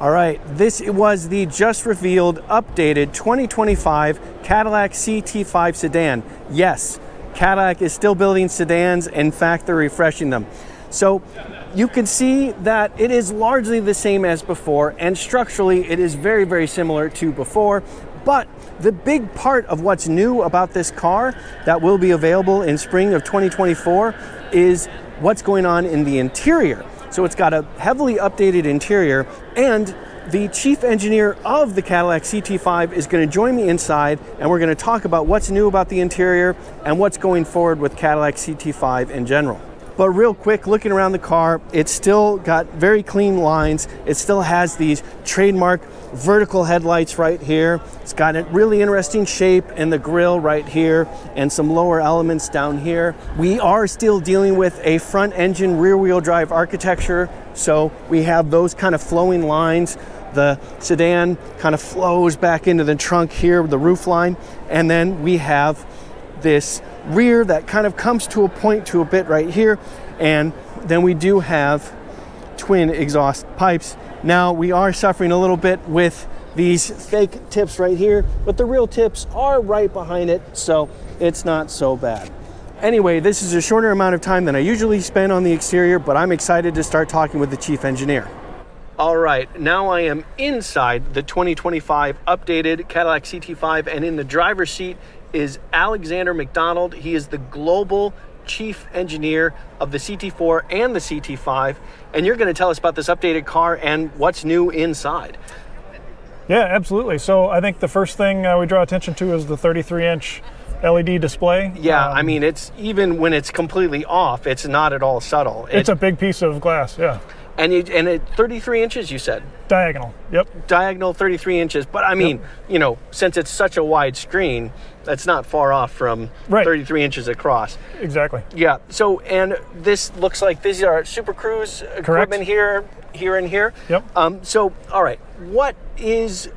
All right, this was the just revealed, updated 2025 Cadillac CT5 sedan. Yes, Cadillac is still building sedans. In fact, they're refreshing them. So you can see that it is largely the same as before, and structurally it is very, very similar to before. But the big part of what's new about this car that will be available in spring of 2024 is what's going on in the interior. So it's got a heavily updated interior, and the chief engineer of the Cadillac CT5 is going to join me inside, and we're going to talk about what's new about the interior and what's going forward with Cadillac CT5 in general. But real quick, looking around the car, it's still got very clean lines. It still has these trademark vertical headlights right here. It's got a really interesting shape in the grille right here and some lower elements down here. We are still dealing with a front engine rear wheel drive architecture. So we have those kind of flowing lines. The sedan kind of flows back into the trunk here with the roof line. And then we have this rear that kind of comes to a point to a bit right here, and then we do have twin exhaust pipes. Now we are suffering a little bit with these fake tips right here, but the real tips are right behind it, so it's not so bad. Anyway, this is a shorter amount of time than I usually spend on the exterior, but I'm excited to start talking with the chief engineer. All right, now I am inside the 2025 updated Cadillac CT5, and in the driver's seat is Alexander McDonald. He is the global chief engineer of the CT4 and the CT5, and you're going to tell us about this updated car and what's new inside. Yeah, absolutely. So I think the first thing we draw attention to is the 33-inch LED display. Yeah, I mean, it's even when it's completely off, it's not at all subtle. It's a big piece of glass, yeah. And it 33 inches, you said? Diagonal, yep. Diagonal 33 inches. But I mean, you know, since it's such a wide screen, that's not far off from 33 inches across. Exactly. Yeah. So, and this looks like these are Super Cruise equipment here, and here. Yep. So, all right, what is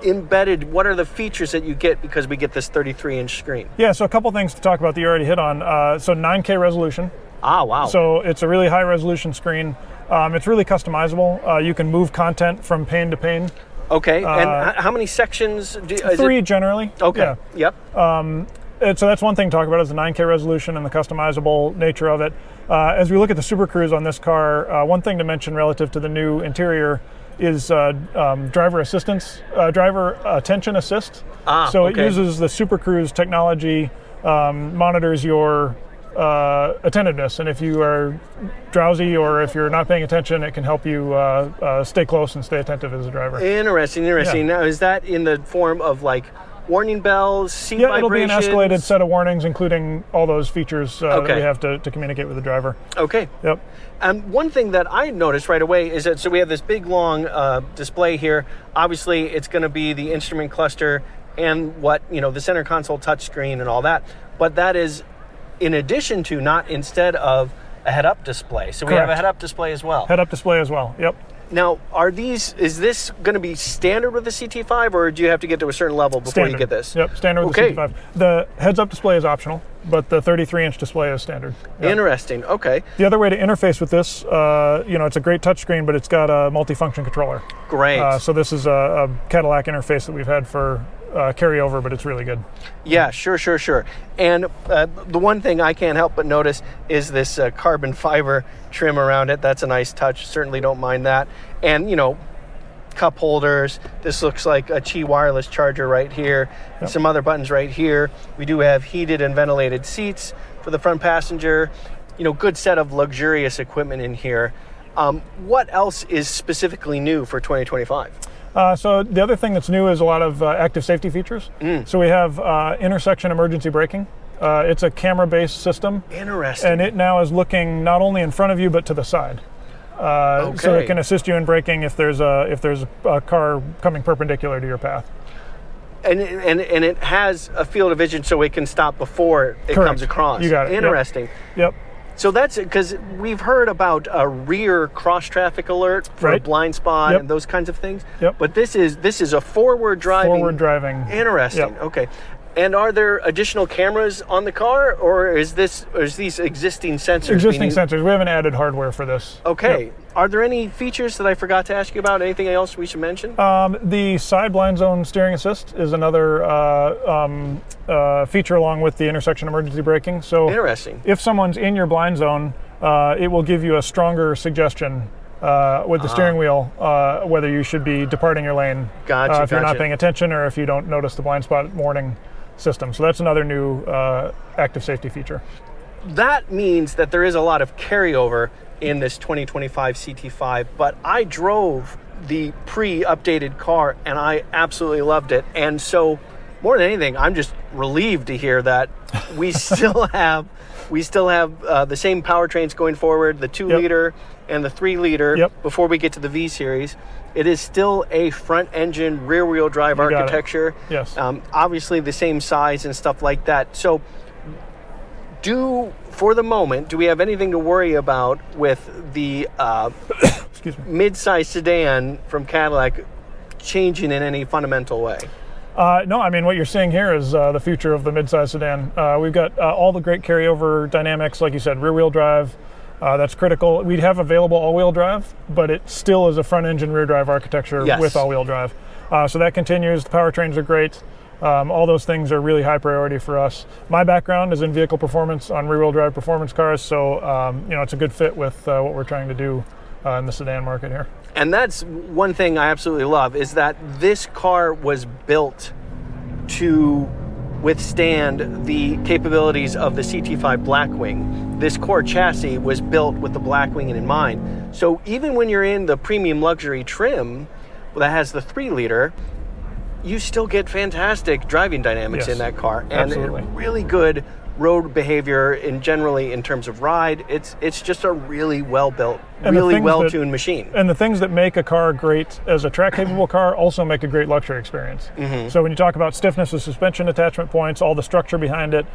embedded? What are the features that you get because we get this 33-inch screen? Yeah, so a couple things to talk about that you already hit on. So 9K resolution. Ah, wow. So it's a really high resolution screen. It's really customizable. You can move content from pane to pane. Okay, and how many sections? Three generally. Okay, yeah. Yep. And so that's one thing to talk about is the 9K resolution and the customizable nature of it. As we look at the Super Cruise on this car, one thing to mention relative to the new interior is driver assistance, driver attention assist. So it uses the Super Cruise technology, monitors your attentiveness, and if you are drowsy or if you're not paying attention, it can help you stay close and stay attentive as a driver. Interesting. Yeah. Now, is that in the form of like warning bells, seat vibrations? It'll be an escalated set of warnings, including all those features that we have to communicate with the driver. Okay. Yep. And one thing that I noticed right away is that, so we have this big long display here. Obviously, it's going to be the instrument cluster and the center console touchscreen and all that, but that is in addition to, not instead of, a head-up display. So we have a head-up display as well. Head-up display as well, yep. Now, is this going to be standard with the CT5, or do you have to get to a certain level before you get this? Yep, standard with the CT5. The heads-up display is optional, but the 33-inch display is standard. Yep. Interesting, okay. The other way to interface with this, it's a great touchscreen, but it's got a multifunction controller. Great. So this is a Cadillac interface that we've had for carryover, but it's really good. Yeah, sure. And the one thing I can't help but notice is this carbon fiber trim around it. That's a nice touch. Certainly don't mind that. And, cup holders. This looks like a Qi wireless charger right here. Yep. Some other buttons right here. We do have heated and ventilated seats for the front passenger. Good set of luxurious equipment in here. What else is specifically new for 2025? So the other thing that's new is a lot of active safety features. So we have intersection emergency braking. It's a camera-based system. Interesting. And it now is looking not only in front of you, but to the side. So it can assist you in braking if there's a car coming perpendicular to your path. And it has a field of vision so it can stop before it comes across. You got it. Interesting. Yep. So that's it, because we've heard about a rear cross-traffic alert for a blind spot and those kinds of things. Yep. But this is a forward driving. Forward driving. Interesting. Yep. Okay. And are there additional cameras on the car, or is these existing sensors? Existing sensors. We haven't added hardware for this. Okay. Yep. Are there any features that I forgot to ask you about? Anything else we should mention? The side blind zone steering assist is another feature along with the intersection emergency braking. So interesting. If someone's in your blind zone, it will give you a stronger suggestion with the steering wheel, whether you should be departing your lane if you're not paying attention, or if you don't notice the blind spot warning system. So that's another new active safety feature. That means that there is a lot of carryover in this 2025 CT5, but I drove the pre-updated car and I absolutely loved it. And so more than anything, I'm just relieved to hear that we still have the same powertrains going forward, the 2-liter and the 3-liter. Before we get to the V series, it is still a front engine, rear wheel drive architecture. Yes. Obviously the same size and stuff like that. So for the moment, do we have anything to worry about with the mid-size sedan from Cadillac changing in any fundamental way? No, I mean, what you're seeing here is the future of the mid-size sedan. We've got all the great carryover dynamics, like you said, rear-wheel drive. That's critical. We'd have available all-wheel drive, but it still is a front-engine rear-drive architecture with all-wheel drive. So that continues. The powertrains are great. All those things are really high priority for us. My background is in vehicle performance on rear-wheel drive performance cars, so it's a good fit with what we're trying to do in the sedan market here. And that's one thing I absolutely love, is that this car was built to withstand the capabilities of the CT5 Blackwing. This core chassis was built with the Blackwing in mind. So even when you're in the premium luxury trim that has the 3-liter, you still get fantastic driving dynamics in that car, and really good road behavior generally in terms of ride. It's just a really well-built, really well-tuned machine. And the things that make a car great as a track-capable car also make a great luxury experience. So when you talk about stiffness of suspension attachment points, all the structure behind it,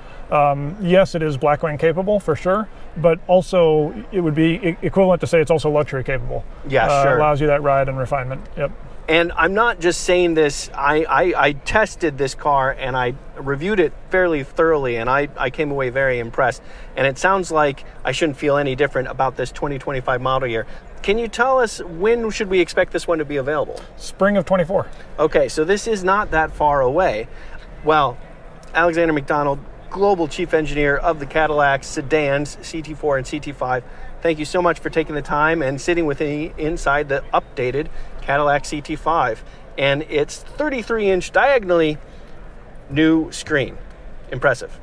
yes, it is Blackwing capable for sure, but also it would be equivalent to say it's also luxury capable. Yeah, sure. Allows you that ride and refinement. Yep. And I'm not just saying this, I tested this car and I reviewed it fairly thoroughly, and I came away very impressed. And it sounds like I shouldn't feel any different about this 2025 model year. Can you tell us when should we expect this one to be available? Spring of 24. Okay, so this is not that far away. Well, Alexander McDonald, Global Chief Engineer of the Cadillac sedans, CT4 and CT5, thank you so much for taking the time and sitting with me inside the updated Cadillac CT5 and its 33-inch diagonally new screen. Impressive.